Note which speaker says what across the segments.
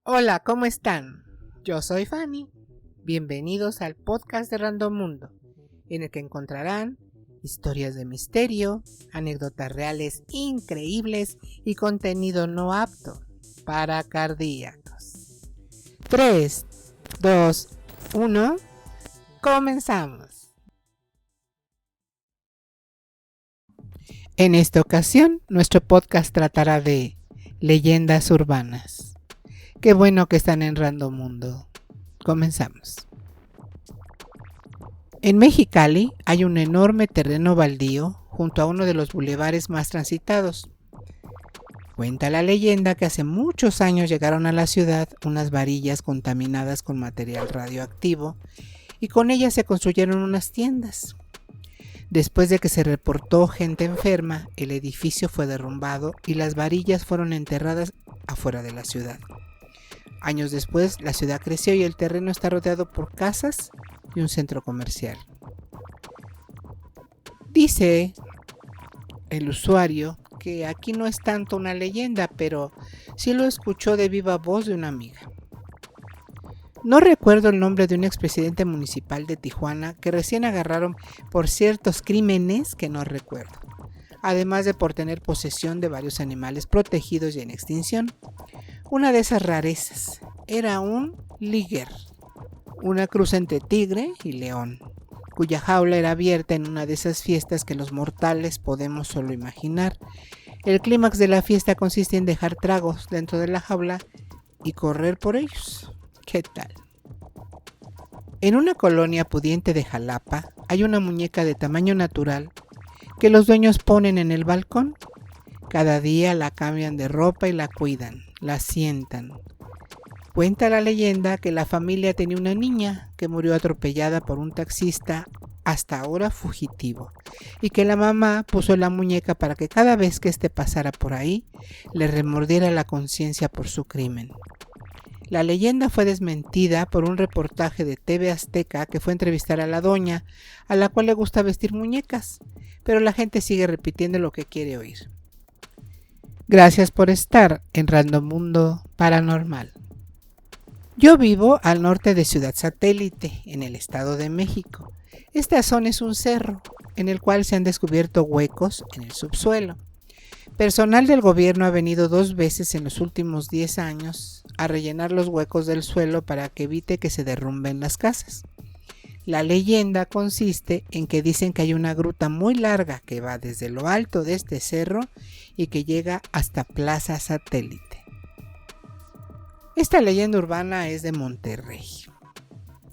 Speaker 1: Hola, ¿cómo están? Yo soy Fanny. Bienvenidos al podcast de Random Mundo, en el que encontrarán historias de misterio, anécdotas reales increíbles y contenido no apto para cardíacos. 3, 2, 1, comenzamos. En esta ocasión, nuestro podcast tratará de leyendas urbanas. Qué bueno que están en Random Mundo. Comenzamos. En Mexicali hay un enorme terreno baldío junto a uno de los bulevares más transitados. Cuenta la leyenda que hace muchos años llegaron a la ciudad unas varillas contaminadas con material radioactivo y con ellas se construyeron unas tiendas. Después de que se reportó gente enferma, el edificio fue derrumbado y las varillas fueron enterradas afuera de la ciudad. Años después, la ciudad creció y el terreno está rodeado por casas y un centro comercial. Dice el usuario que aquí no es tanto una leyenda, pero sí lo escuchó de viva voz de una amiga. No recuerdo el nombre de un expresidente municipal de Tijuana que recién agarraron por ciertos crímenes que no recuerdo, además de por tener posesión de varios animales protegidos y en extinción. Una de esas rarezas era un liger, una cruz entre tigre y león, cuya jaula era abierta en una de esas fiestas que los mortales podemos solo imaginar. El clímax de la fiesta consiste en dejar tragos dentro de la jaula y correr por ellos. ¿Qué tal? En una colonia pudiente de Jalapa hay una muñeca de tamaño natural que los dueños ponen en el balcón. Cada día la cambian de ropa y la cuidan, la sientan. Cuenta la leyenda que la familia tenía una niña que murió atropellada por un taxista hasta ahora fugitivo y que la mamá puso la muñeca para que cada vez que éste pasara por ahí le remordiera la conciencia por su crimen. La leyenda fue desmentida por un reportaje de TV Azteca que fue a entrevistar a la doña, a la cual le gusta vestir muñecas, pero la gente sigue repitiendo lo que quiere oír. Gracias por estar en Random Mundo Paranormal. Yo vivo al norte de Ciudad Satélite, en el Estado de México. Esta zona es un cerro, en el cual se han descubierto huecos en el subsuelo. Personal del gobierno ha venido 2 veces en los últimos 10 años a rellenar los huecos del suelo para que evite que se derrumben las casas. La leyenda consiste en que dicen que hay una gruta muy larga que va desde lo alto de este cerro y que llega hasta Plaza Satélite. Esta leyenda urbana es de Monterrey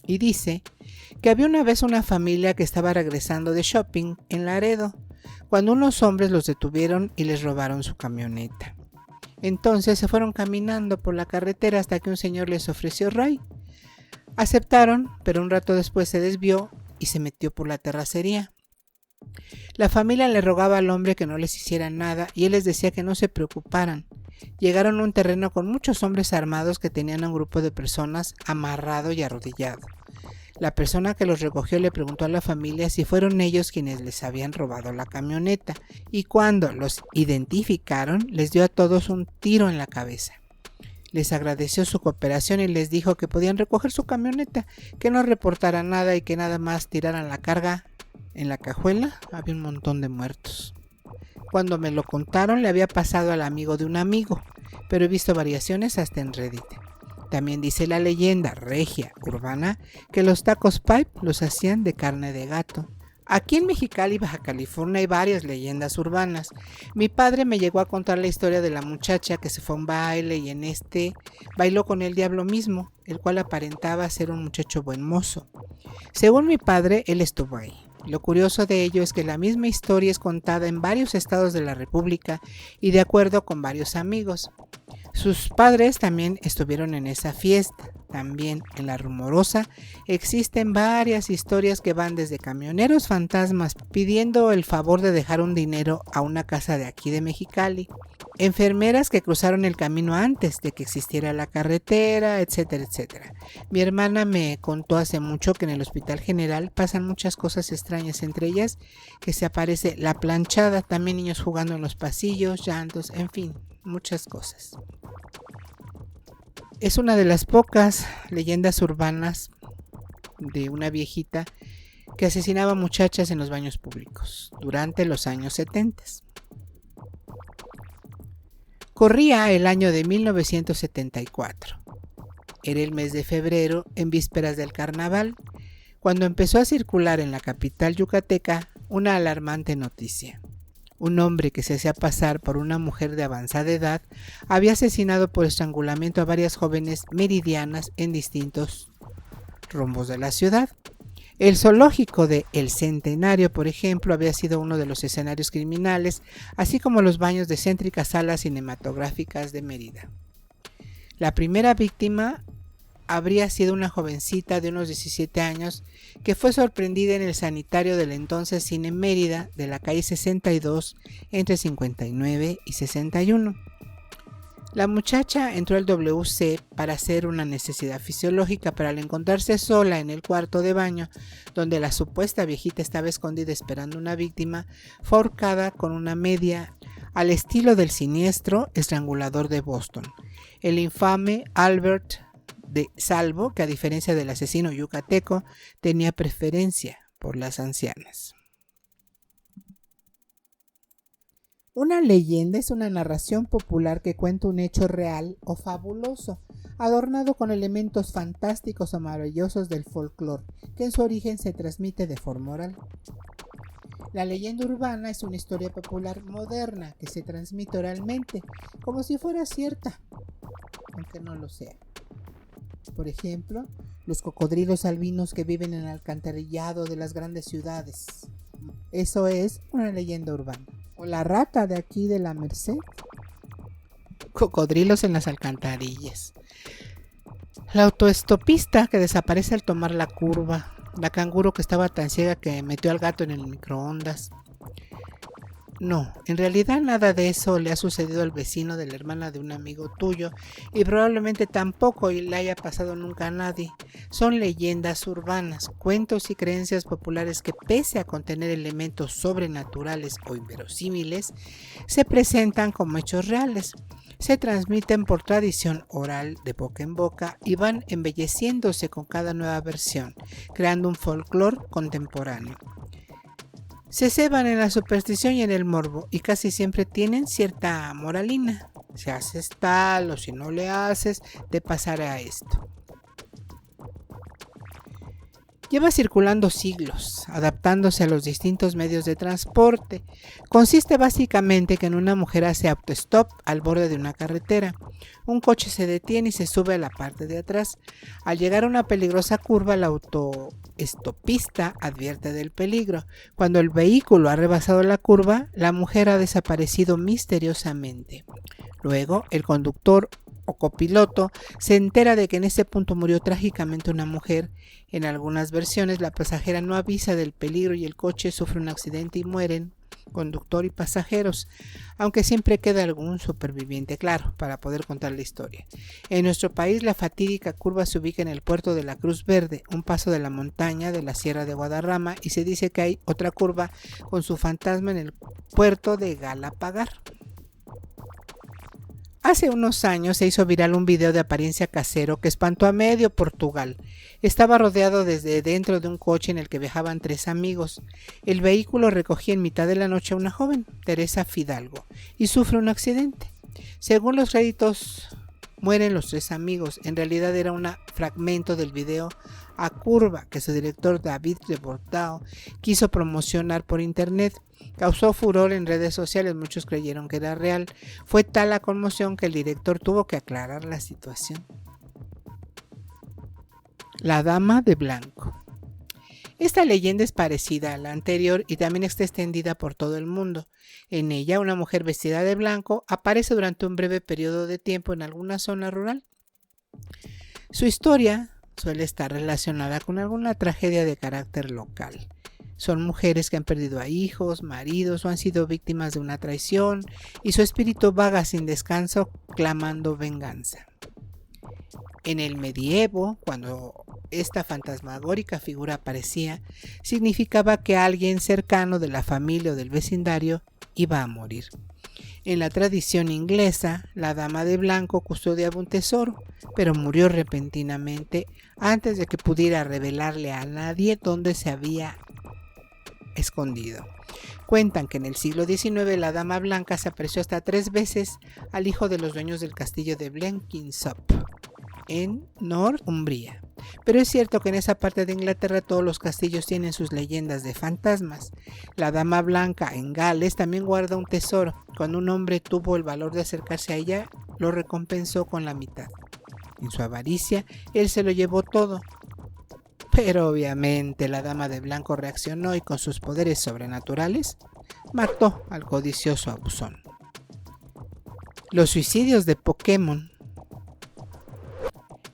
Speaker 1: y dice que había una vez una familia que estaba regresando de shopping en Laredo cuando unos hombres los detuvieron y les robaron su camioneta. Entonces se fueron caminando por la carretera hasta que un señor les ofreció ray. Aceptaron, pero un rato después se desvió y se metió por la terracería. La familia le rogaba al hombre que no les hiciera nada y él les decía que no se preocuparan. Llegaron a un terreno con muchos hombres armados que tenían a un grupo de personas amarrado y arrodillado. La persona que los recogió le preguntó a la familia si fueron ellos quienes les habían robado la camioneta y cuando los identificaron les dio a todos un tiro en la cabeza. Les agradeció su cooperación y les dijo que podían recoger su camioneta, que no reportaran nada y que nada más tiraran la carga. En la cajuela había un montón de muertos. Cuando me lo contaron le había pasado al amigo de un amigo, pero he visto variaciones hasta en Reddit. También dice la leyenda regia urbana que los tacos pipe los hacían de carne de gato. Aquí en Mexicali, Baja California, hay varias leyendas urbanas. Mi padre me llegó a contar la historia de la muchacha que se fue a un baile y en este bailó con el diablo mismo, el cual aparentaba ser un muchacho buen mozo. Según mi padre, él estuvo ahí. Lo curioso de ello es que la misma historia es contada en varios estados de la República y de acuerdo con varios amigos. Sus padres también estuvieron en esa fiesta. También en La Rumorosa existen varias historias que van desde camioneros fantasmas pidiendo el favor de dejar un dinero a una casa de aquí de Mexicali, enfermeras que cruzaron el camino antes de que existiera la carretera, etcétera, etcétera. Mi hermana me contó hace mucho que en el Hospital General pasan muchas cosas extrañas, entre ellas que se aparece la planchada, también niños jugando en los pasillos, llantos, en fin, muchas cosas. Es una de las pocas leyendas urbanas de una viejita que asesinaba muchachas en los baños públicos durante los años 70. Corría el año de 1974. Era el mes de febrero, en vísperas del carnaval, cuando empezó a circular en la capital yucateca una alarmante noticia. Un hombre que se hacía pasar por una mujer de avanzada edad había asesinado por estrangulamiento a varias jóvenes meridianas en distintos rumbos de la ciudad. El zoológico de El Centenario, por ejemplo, había sido uno de los escenarios criminales, así como los baños de céntricas salas cinematográficas de Mérida. La primera víctima habría sido una jovencita de unos 17 años que fue sorprendida en el sanitario del entonces Cine Mérida de la calle 62 entre 59 y 61. La muchacha entró al WC para hacer una necesidad fisiológica, pero al encontrarse sola en el cuarto de baño, donde la supuesta viejita estaba escondida esperando una víctima, fue ahorcada con una media al estilo del siniestro estrangulador de Boston, el infame Albert de Salvo, que a diferencia del asesino yucateco, tenía preferencia por las ancianas. Una leyenda es una narración popular que cuenta un hecho real o fabuloso, adornado con elementos fantásticos o maravillosos del folclore, que en su origen se transmite de forma oral. La leyenda urbana es una historia popular moderna que se transmite oralmente, como si fuera cierta, aunque no lo sea. Por ejemplo, los cocodrilos albinos que viven en el alcantarillado de las grandes ciudades. Eso es una leyenda urbana. O la rata de aquí de la Merced. Cocodrilos en las alcantarillas. La autoestopista que desaparece al tomar la curva. La canguro que estaba tan ciega que metió al gato en el microondas. No, en realidad nada de eso le ha sucedido al vecino de la hermana de un amigo tuyo y probablemente tampoco le haya pasado nunca a nadie. Son leyendas urbanas, cuentos y creencias populares que, pese a contener elementos sobrenaturales o inverosímiles, se presentan como hechos reales. Se transmiten por tradición oral de boca en boca y van embelleciéndose con cada nueva versión, creando un folclore contemporáneo. Se ceban en la superstición y en el morbo y casi siempre tienen cierta moralina. Si haces tal o si no le haces, te pasará esto. Lleva circulando siglos, adaptándose a los distintos medios de transporte. Consiste básicamente que una mujer hace autostop al borde de una carretera. Un coche se detiene y se sube a la parte de atrás. Al llegar a una peligrosa curva, la autoestopista advierte del peligro. Cuando el vehículo ha rebasado la curva, la mujer ha desaparecido misteriosamente. Luego, el conductor o copiloto se entera de que en ese punto murió trágicamente una mujer. En algunas versiones, la pasajera no avisa del peligro y el coche sufre un accidente y mueren conductor y pasajeros, aunque siempre queda algún superviviente, claro, para poder contar la historia. En nuestro país, la fatídica curva se ubica en el puerto de la Cruz Verde, un paso de la montaña de la Sierra de Guadarrama, y se dice que hay otra curva con su fantasma en el puerto de Galapagar. Hace unos años se hizo viral un video de apariencia casero que espantó a medio Portugal. Estaba rodeado desde dentro de un coche en el que viajaban 3 amigos. El vehículo recogía en mitad de la noche a una joven, Teresa Fidalgo, y sufre un accidente. Según los créditos, mueren los 3 amigos. En realidad era un fragmento del video A Curva que su director David Rebortao quiso promocionar por internet. Causó furor en redes sociales, muchos creyeron que era real. Fue tal la conmoción que el director tuvo que aclarar la situación. La Dama de Blanco. Esta leyenda es parecida a la anterior y también está extendida por todo el mundo. En ella, una mujer vestida de blanco aparece durante un breve periodo de tiempo en alguna zona rural. Su historia suele estar relacionada con alguna tragedia de carácter local. Son mujeres que han perdido a hijos, maridos o han sido víctimas de una traición y su espíritu vaga sin descanso clamando venganza. En el medievo, cuando esta fantasmagórica figura aparecía, significaba que alguien cercano de la familia o del vecindario iba a morir. En la tradición inglesa, la dama de blanco custodiaba un tesoro, pero murió repentinamente antes de que pudiera revelarle a nadie dónde se había escondido. Cuentan que en el siglo XIX la dama blanca se apareció hasta 3 veces al hijo de los dueños del castillo de Blenkinsop, en Northumbria. Pero es cierto que en esa parte de Inglaterra todos los castillos tienen sus leyendas de fantasmas. La dama blanca en Gales también guarda un tesoro. Cuando un hombre tuvo el valor de acercarse a ella, lo recompensó con la mitad. En su avaricia, él se lo llevó todo. Pero obviamente la dama de blanco reaccionó y con sus poderes sobrenaturales mató al codicioso abusón. Los suicidios de Pokémon.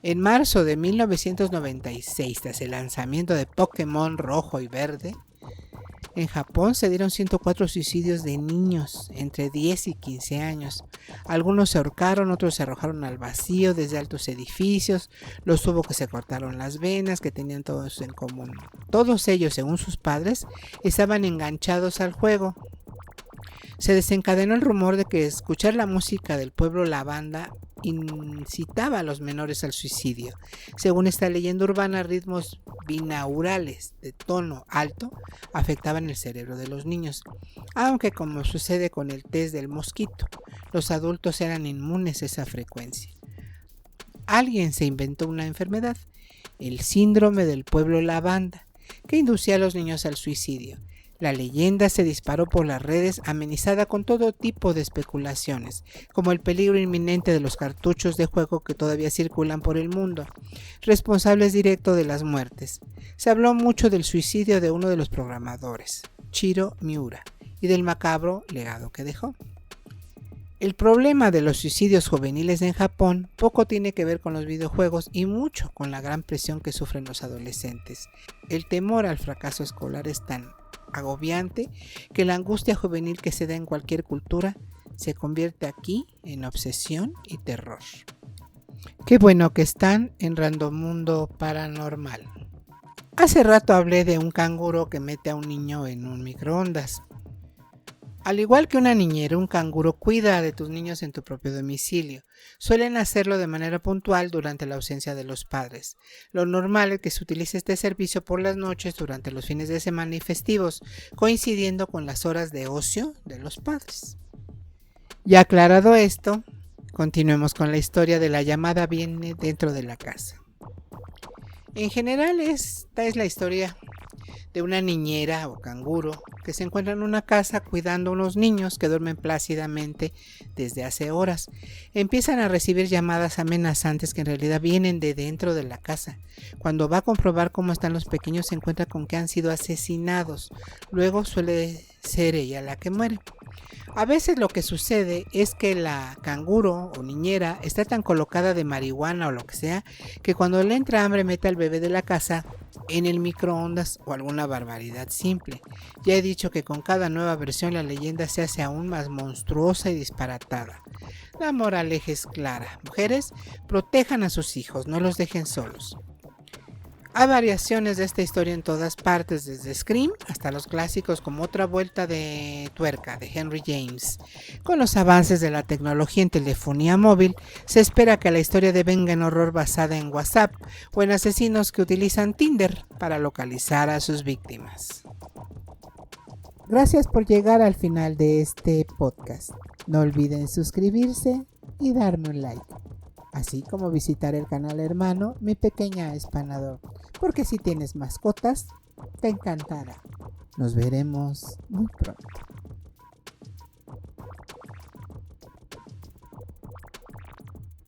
Speaker 1: En marzo de 1996, tras el lanzamiento de Pokémon Rojo y Verde, en Japón se dieron 104 suicidios de niños entre 10 y 15 años. Algunos se ahorcaron, otros se arrojaron al vacío desde altos edificios, los hubo que se cortaron las venas, que tenían todos en común. Todos ellos, según sus padres, estaban enganchados al juego. Se desencadenó el rumor de que escuchar la música del pueblo Lavanda incitaba a los menores al suicidio. Según esta leyenda urbana, ritmos binaurales de tono alto afectaban el cerebro de los niños, aunque como sucede con el test del mosquito, los adultos eran inmunes a esa frecuencia. Alguien se inventó una enfermedad, el síndrome del pueblo Lavanda, que inducía a los niños al suicidio. La leyenda se disparó por las redes, amenizada con todo tipo de especulaciones, como el peligro inminente de los cartuchos de juego que todavía circulan por el mundo, responsables directos de las muertes. Se habló mucho del suicidio de uno de los programadores, Shiro Miura, y del macabro legado que dejó. El problema de los suicidios juveniles en Japón poco tiene que ver con los videojuegos y mucho con la gran presión que sufren los adolescentes. El temor al fracaso escolar es tan agobiante que la angustia juvenil que se da en cualquier cultura se convierte aquí en obsesión y terror. Qué bueno que están en Randomundo Paranormal. Hace rato hablé de un canguro que mete a un niño en un microondas. Al igual que una niñera, un canguro cuida de tus niños en tu propio domicilio. Suelen hacerlo de manera puntual durante la ausencia de los padres. Lo normal es que se utilice este servicio por las noches durante los fines de semana y festivos, coincidiendo con las horas de ocio de los padres. Ya aclarado esto, continuemos con la historia de La llamada viene dentro de la casa. En general, esta es la historia de una niñera o canguro que se encuentra en una casa cuidando a unos niños que duermen plácidamente desde hace horas. Empiezan a recibir llamadas amenazantes que en realidad vienen de dentro de la casa. Cuando va a comprobar cómo están los pequeños se encuentra con que han sido asesinados. Luego suele ser ella la que muere. A veces lo que sucede es que la canguro o niñera está tan colocada de marihuana o lo que sea, que cuando le entra hambre mete al bebé de la casa en el microondas o alguna barbaridad simple. Ya he dicho que con cada nueva versión la leyenda se hace aún más monstruosa y disparatada. La moraleja es clara: mujeres, protejan a sus hijos, no los dejen solos. Hay variaciones de esta historia en todas partes, desde Scream hasta los clásicos como Otra vuelta de tuerca de Henry James. Con los avances de la tecnología en telefonía móvil, se espera que la historia devenga en horror basada en WhatsApp o en asesinos que utilizan Tinder para localizar a sus víctimas. Gracias por llegar al final de este podcast. No olviden suscribirse y darme un like, así como visitar el canal hermano Mi Pequeña Espanador, porque si tienes mascotas, te encantará. Nos veremos muy pronto.